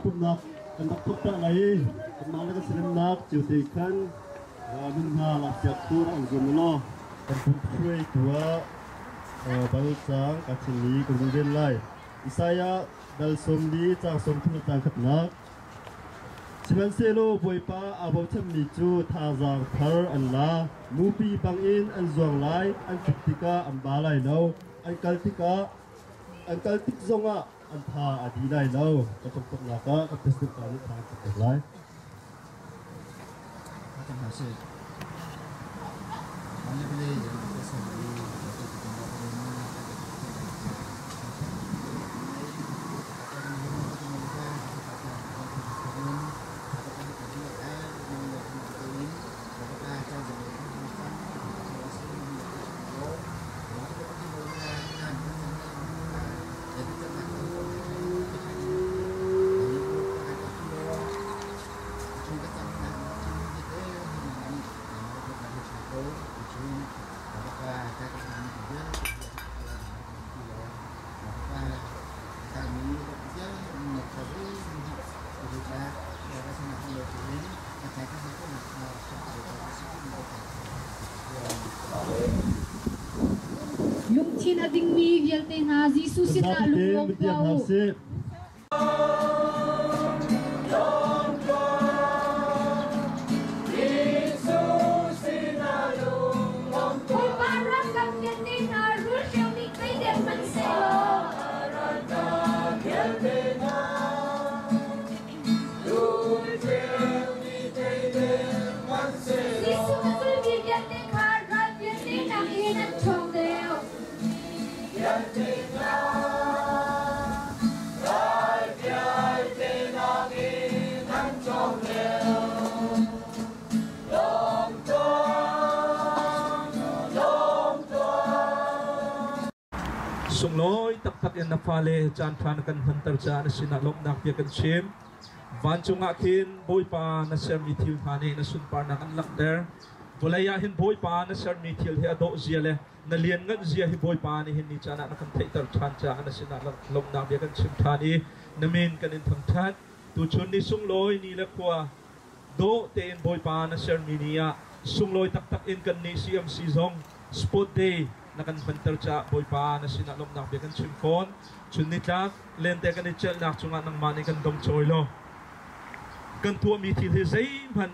phút nạc cần đọc thuốc trạng này cần nói là xem nạc chiều tây khăn mình hà là chặt tu ở dùng nó cần phun thuê của bao sáng các sinh lý của nhân viên lại Isaya dal somli trang som thung tang khat nak siman selo boipa abo tham ni chu tha jang thar an la mupi bangin an zuang lai an tiktika an ba lai no an kaltik zonga an tha adi lai no ka tok tok na ka testuk ka ni tha tok lai ka ha se ani bile je ka se Lungchin ading mi vialte na Jesus na lulong pao. sung loi tak tak en na phale chan phan kan hantar cha na sinalok nak ya kan chem van chunga khin boy pa na ser mi thil thane na sun par na kan lak der bolaya hin boy pa na ser mi thil he ado ziale na lian ngan zia hi boy pa ni hin ni chana na kan thei tar chan cha na sinalok lok nak ya kan chem thani na min kan in tham that tu chun ni sung loi ni la kwa do te en boy pa na ser mi nia sung loi tak tak en kan ni CMC zong sport day na kan pantar cha boy pa na sinalom nak biakan chimphon chunitlak lente kan ichel nak chunga nang mani kan dom choilo kan tua mi thil he zai man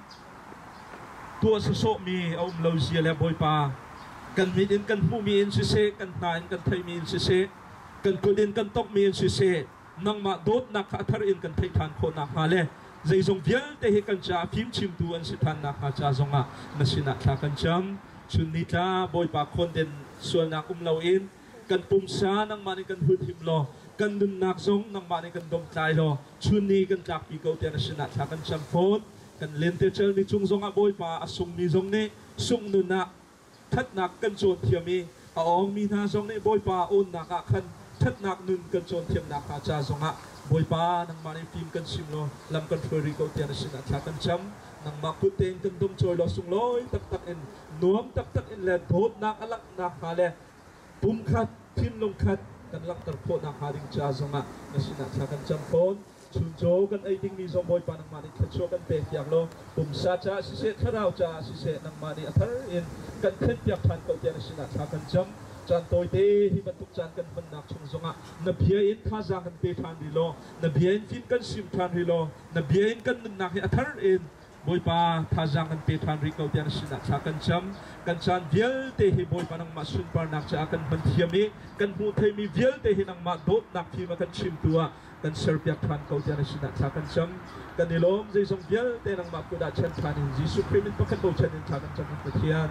tua so mi om lo zia le boy pa kan mi in kan hu mi in se kan ta in kan thai mi in se kan kudin kan tok mi in se nang ma dot nak athar in kan thai than kho na ha le zai zong vial te he kan cha phim chim tu an si than na ha cha zonga na sina tha kan cham chunitla boy pa khon den sual nak lo in kan pumsa nang mani kan hut him lo kan dun nak zong nang mani kan dom tlai lo chuni kan tak pi ko te na sina tha kan cham phon kan len te chel mi chung zong a boy pa asung mi zong ne sung nu na that nak kan chon thiami a ong mi na zong ne boy pa on nak a khan that nak nun kan chon thiam nak ka cha zong a boy pa nang mani phim kan sim lo lam kan phori ko te na sina tha kan cham nang makuteng kan dom choi lo sung loi tak tak en nuam tak tak en le thot nak alak nak ha le pum khat thin long khat kan lak tar pho nak ha ding cha zonga na sina tha kan cham phon chun jo kan ai ding mi zong boy pa nang mani khat cho kan pe piak lo pum sa cha si se tharau cha si se nang mani athar in kan khet piak than ko te na sina tha kan cham chan toi te hi ban tuk chan kan ban nak chung zonga na bia in kha za kan pe than ri lo na bia in fin kan sim than ri lo na bia in kan nak hi athar in boy pa thajang kan pe than ri ko te na sina tha kan cham kan chan vial te hi boy pa nang ma sun par nak cha kan ban thiami kan hu thei mi vial te hi nang ma dot nak thi ma kan chim tua kan ser piak than ko te na sina tha kan cham kan ni lom jai song vial te nang ma ku da chen than in jisu krimin pakan bo chen in tha kan cham ka thian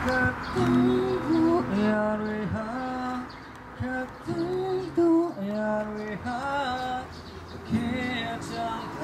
Katubu yarha katubu yarha ke chang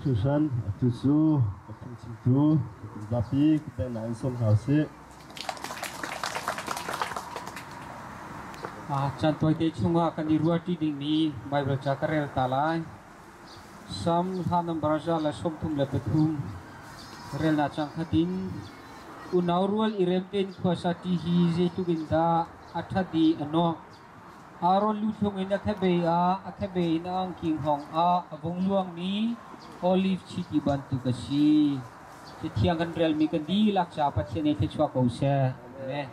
Tusan, tusu, tu, tapi kita nak som hause. Cantoy te chunga kan diruati ding ni mai bracha karel talai. Sam hanam baraja la som tum la petum. Rel na chang khatin unaurual iremten khwasati hi je tuginda athadi ano. Aron luthong ina khabe ina ang king hong avong luang ni Olive City bantu kasi setiang kan real mi kan di laksa pat sene te chwa ko se ne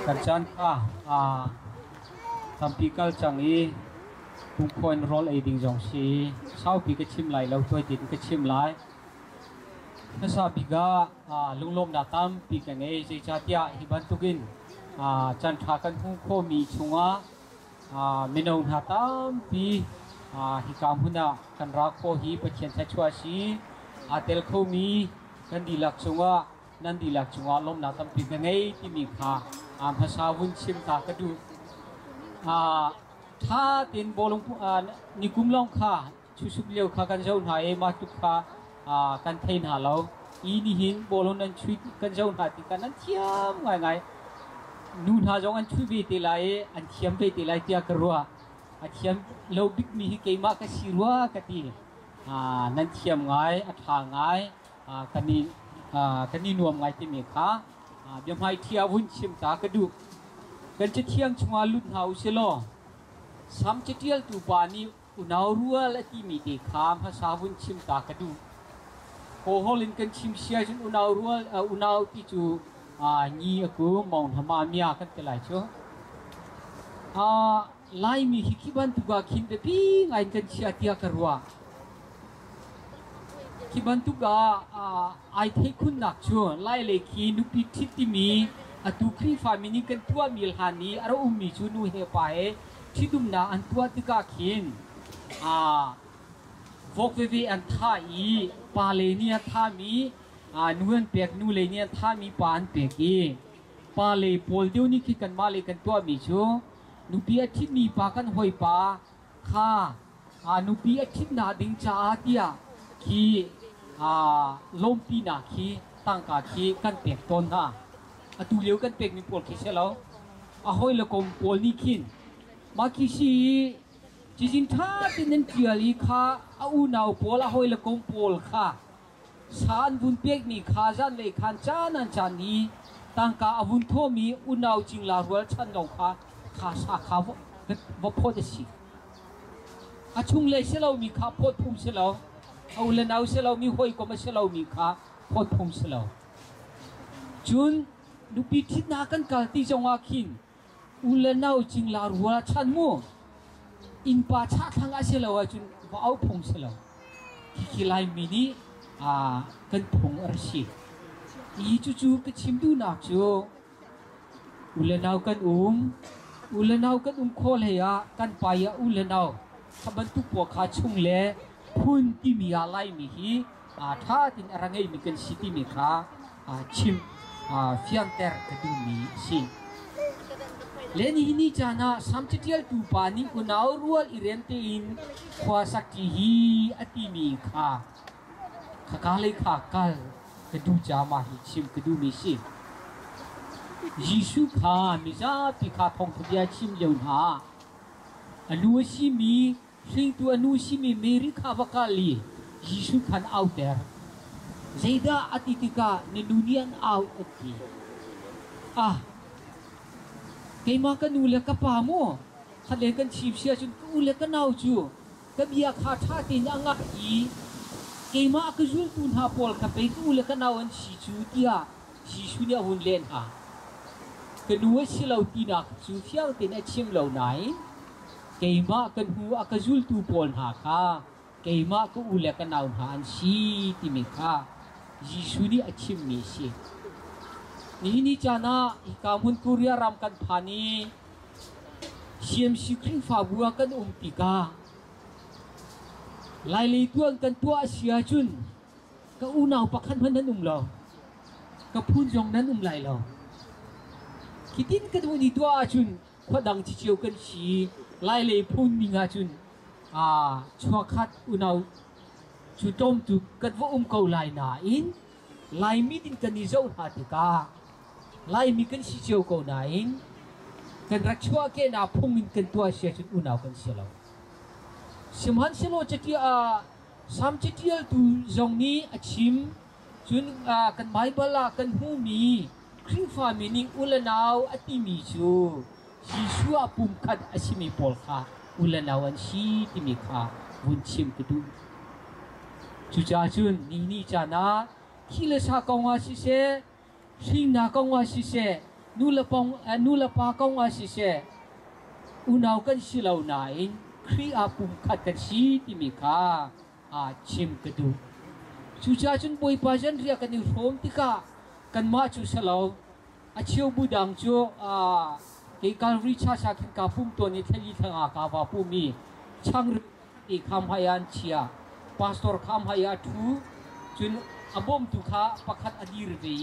kan tampikal changi tung coin roll ai ding jong si sau pi ka chim lai lo toi tin ka chim lai na sa biga lunglom na tam pi ka nge je chatia hi bantukin chan thakan hu kho mi chunga minong hatam pi hikam huna kan ra kho hi pathian thachwa si atel kho mi kan dilak chunga lom na tam pi ngai ti mi kha phasa wun chim ta ka du tha tin bolong nikum long kha chusuk leu kha kan jau na e ma tu kha kan thein ha lo i ni hin bolon nan chui kan jau na ti kan thiam ngai นูนหาจงอันช่วยเวทีไลอันเทียมเวทีไลเตียกรัวอันเทียมเราบิ๊กมีให้เกมากระสิรัวกตีนั่นเทียมไงอัฐางไงกันนี่นวมไงที่มีค่ะเดี๋ยวให้เทียวุ่นชิมตากระดูกกันจะเที่ยงชงาลุ่นเฮาเชลซ้ำจะเที่ยงตูปานีอุณาวรัวและที่มีเด็กขามภาษาวุ่นชิมตากระดูกโคฮอลินกันชิมเชียจนอุณาวรัวอุณาวที่จูนี่กูมองทำมาเมียกันแต่ไรชัวไล่มีฮิคิบันตุกาคินเปปี้ไงกันเชียเตียกรัวคิบันตุกาไอเทคุณนักชัวไล่เลขีนุปิทิติมีตุครีฟามินิกันตัวมิลฮานีอารุมีจูนูเฮปายที่ดุมนาอันตัวตุกาคินวกเววีอันท่าอีปาเลเนียท่ามีนวลเปียกนูเลเนียท่ามีปานเปียกีปาเลโพลเดียวนี่คิดกันมาเลยกันตัวมีชัวนุปีอาทิตย์มีปากันหอยปาข้านุปีอาทิตย์นาดิงจ้าเตียคีลมปีนาคีตั้งกาคีกันเปียกต้นนะตูเลี้ยวกันเปียกมีโพลคิดเชลล์หอยละกมโพลนี่คินมาคิชีจริงๆถ้าเป็นนั่นเกี่ยวลีข้าอูนาวโพลหอยละกมโพลข้าสารบุญเปียกมีข้าจันเลยขันจานันจานี้ตั้งกาอาวุธโทมีอูนาวจริงลารัวชันดงข้าสาขาวว่าพอจะสิชุงเลยเชลล์มีข้าพอดพุ่มเชลล์เอาเลนเอาเชลล์มีหอยก็มาเชลล์มีข้าพอดพุ่มเชลล์จุนดูปีทิศนากันกาที่จังหวะขินอุเลนเอาจริงลารัวชันมูอินป่าชาทางอาเชลล์จุนว่าเอาพุ่มเชลล์คิไลมินีกันพุ่งอร์ชีอีจู่ๆก็ชิมดูนักจูอุเลนเอากันอุเลนเอากันโคลเฮียกันไปอุเลนเอาขบันตุปวกขาชุงเล่พุ่นที่มีอะไรมีฮีท่าตินอะไรเงี้ยมีกันสิที่มีขาชิมฟิอันเตอร์กระดูมีสิเลนี่นี่จานะสัมจิตยลตูปานีอุณาวรัวอิเรนเตอินขวาสักทีฮีอติมีขาข้าเลยข้ากลกระดูจามาฮิชิมกระดูมีสิยิสุข้ามิจาพิข้าทองทะเบียชิมเลียวนาอนุชิมีสิ่งตัวอนุชิมีเมริข้าวักลียิสุขันเอาเตอร์เจด้าอติติกาในดุนยาเอาอติเกมากันนูเลกปาโมขัดเลกันชิมเชียจนกูเลกันเอาจูกับยาขาท่าตินอ่างอีเกมาก็จุลตุนหาพอลกับไปกูเลกันเอาอันชิจูตียชิจูเนี่ยหุ่นเล่นกันนูเชลล์ตีนักจูเฟียวตินเชิมเหล่าไหนเกมากันหัวก็จุลตูพอลหาค่ะเกมาก็อุเลกันเอาหาอันชีติมิค่ะยิสุนี่อชิมมีสินี่จานะอีกามุนกุริยารำกันพานีเชียมสิคริฟาบัวกันติกาไล่เลยตัวกันตัวเสียจุนก็อุณาวปักขันพันนั้นเราก็พูนจงนั้นไหลเราคิดดินกันวันนี้ตัวจุนขวัดังที่เชียวกันสีไล่เลยพูนมีงาจุนชัวคัดอุณาวจุดจมจุกันว่าเกาไล่นาอินไล่มีดินกันนิจาวหาติกาไล่มีกันสิเชียวเกานาอินกันรักชัวแกนาพงอินกันตัวเสียจุดอุณาวกันเสียเราสมันเสโลจะที่สามจิตยลตูจงนี้อาชิมจุนกันไบเบิลกันหูมีคริฟามินิอุลนาวอติมีจูยิสุอาปุ่มขัดอาชิมิพอลคาอุลนาวันชีติมิคาวุนชิมกระดูจุจาจุนนี่จานะคิเลสากงอาชิเซชินากงอาชิเซนูละปากงอาชิเซอุณาวกันชิลาวนาอินครีอาปุ่มขัดกันชีติมิคาชิมกระดูจุจาจุนบอยปาจันเรียกันนิโรมติกากันมาจุสลาวอาเชียวบูดังจูเกี่ยวกับริชาชาคินกาปุ่มตัวนี้ทะลีทางอากาศปุ่มมีช่างอีกคำพยัญชนะพาสตอร์คำพยัญชนะจุนอบมตุขาประคัดอดีตรี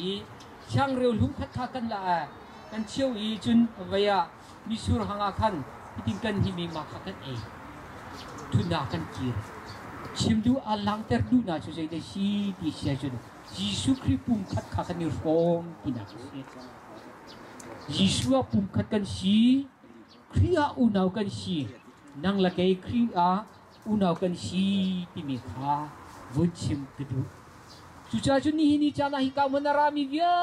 ช่างเร็วลุ่มคัดขากันละกันเชียวอีจุนเวียมิสุร์หังอาคันพิธีกันที่มีมาคักันเองทุนนากันกีรชิมดูอัลลังเตอร์ดูน่าจะใจได้ชีที่เสียจุนยิสุคริปุ่มคัดขากันนิรฟอมที่น่าจะเสีย ยิสุอาปุ่มขัดกันสีครีอาอุณาวกันสีนั่งละเกยครีอาอุณาวกันสีที่มีค่าวุ่นชิมกระดูสุจาจุนี่นี่จานาฮิกามันรามีเยอ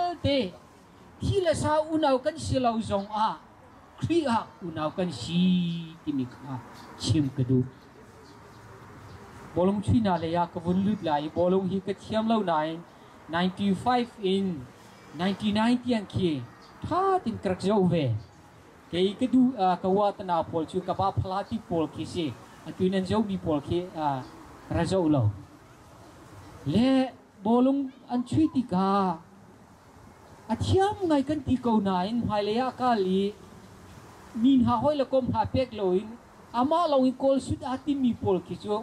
ะเตที่ละสาวอุณาวกันสีเราจงอาครีอาอุณาวกันสีที่มีค่าชิมกระดูบอลงชีนาเลยากวุ่นลุดไหลบอลงฮิกเทียมเล่าไหน95 in 1990 yang ki tha tin krak jo ve ke ke du kawat na pol chu ka ba phlati pol ki si atuinan jo mi pol ki ra jo lo le bolung an chui ti ka athiam ngai kan ti ko nain hai le ya ka li min ha hoi la kom ha pek loin ama loin kol sut ati mi pol ki jo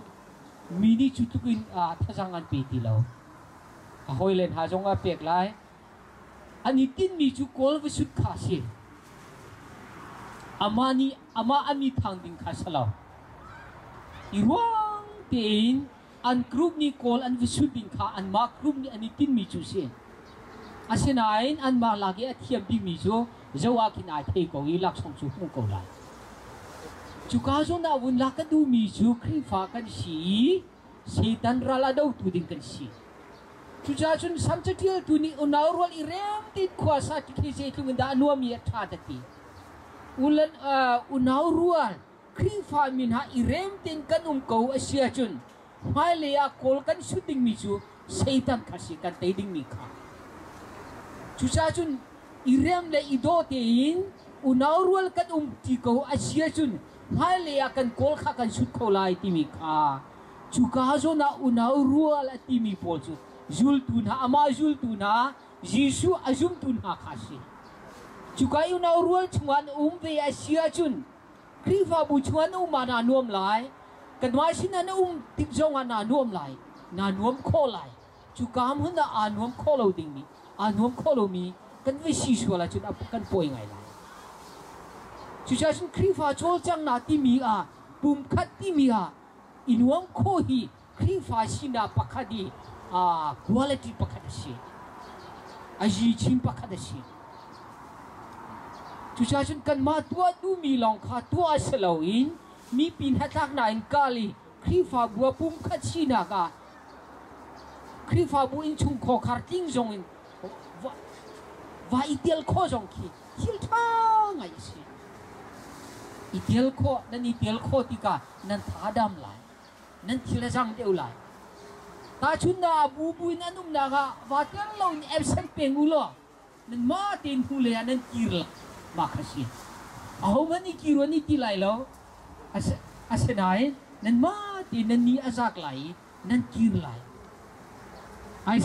mini chu tukin thajangan pe ti lo hoi len ha jong a pek lai ani tin mi chu kol ve sut kha si ama ami thang ding kha salo iwang tin an group ni kol an ve sut ding kha an ma group ni ani tin mi chu si asinain an ma lagi athiam bi mi chu zawa kin ai thei ko i lak song chu hu ko lai chu ka zo na wun la ka du mi chu khri fa kan si setan rala dau tu ding kan si Tujajun samcatil tuni unawrwal irem tit kuasa tikisi itu ngenda anuami atadati. Ulan unawrwal krifa minha irem tin kan kau asiajun. Hai leya kol kan shooting misu setan kasi kan tading mika. Tujajun irem le idotin unawrwal kan tikau asiajun. Hai leya kan kol kan shoot kau lai timika. Tukazo na unawrwal atimi polsu. Zul tuna ama zul tuna Yesu azum tuna kasi Cukai unawrwal cuman ve asia chun Krifa bu cuman mana nuam lai Kan masin ana tikjong ana nuam lai Na nuam ko lai Cukam hunda anuam kolo ding mi Anuam kolo mi Kan ve sisu la chun kan poi ngai lai Cuca chun krifa chol chang na ti mi Bum khat ti mi Inuam ko hi Krifa sina pakadi quality pakadasi aji chim pakadasi tujasun kan ma tua du mi long kha tua selawin mi pin hatak na in kali krifa bua pum khachina ka krifa bu in chung kho kharting jong in va itel kho jong ki hil thang ai si itel kho tika nan thadam lai nan thilajang deu lai ta chunda bubu na num na ga water lo in absent pengulo nan ma tin hule nan kirla ma khasi aho mani kiro ni tilai lo asenai nan ma tin nan ni azak lai nan kir lai ai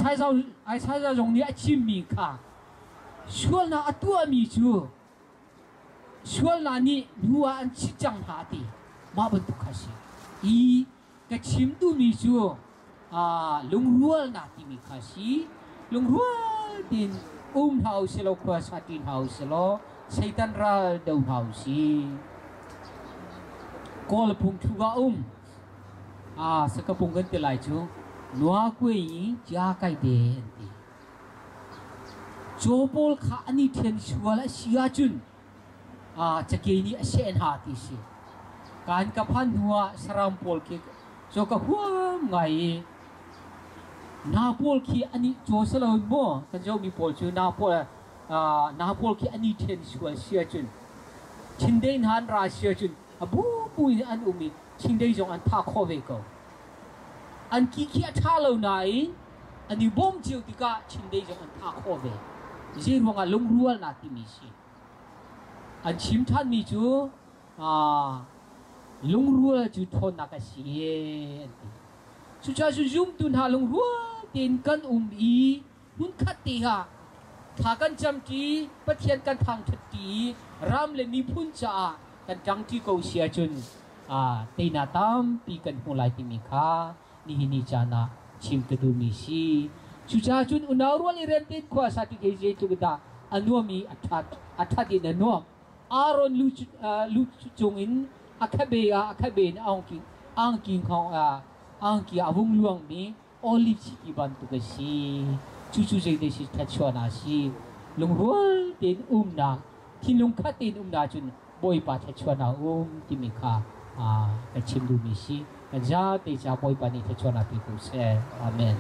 sai za jong ni achim mi kha shwal na atua mi chu shwal na ni nuwa an chichang ha ti ma ban tu khasi I ka chim tu mi chu lungrual na timi kasi lungrual din house lo kwa satin house lo seitan ral dau house kol pung thuga sakapung kan telai chu noa kwe ja kai de ti chopol kha ani then suala sia chun chake ni asen ha ti si kan ka phan huwa saram pol ke so ka huam ngai na pol ki ani chosalo mo kan jo mi pol chu na pol ki ani then sual sia chun chindein han ra sia chun abu pui an umi chindei jong an tha kho ve ko an ki atha lo nai ani bom chiu tika chindei jong an tha kho ve je ruanga lungrual na ti mi si an chim than mi chu lungrual chu thon na ka si chu cha chu zum tun ha lungrual tin kan I hun khati ha tha kan cham ti pathian kan thang thati ram le mi phun cha kan jang ti ko sia chun te na tam pi kan hulai ti mi kha ni chana chim ka du mi si chu cha chun unawrwal I ren tin khwa sa ti ke je tu da anuami athat din anuam aron lu chung in akhabe na ang king khong ang ki avung luang mi olive chi ban tu ka si chu je de si thachwa na si ลุงหัวตีนนาที่ลุงขัดตีนนาจุนบอยปาเทชวนาที่มีค่ากระชิมดูมิชิกันจ้าตีจ้าบอยปานี่เทชวนาปีกุเซอาเมน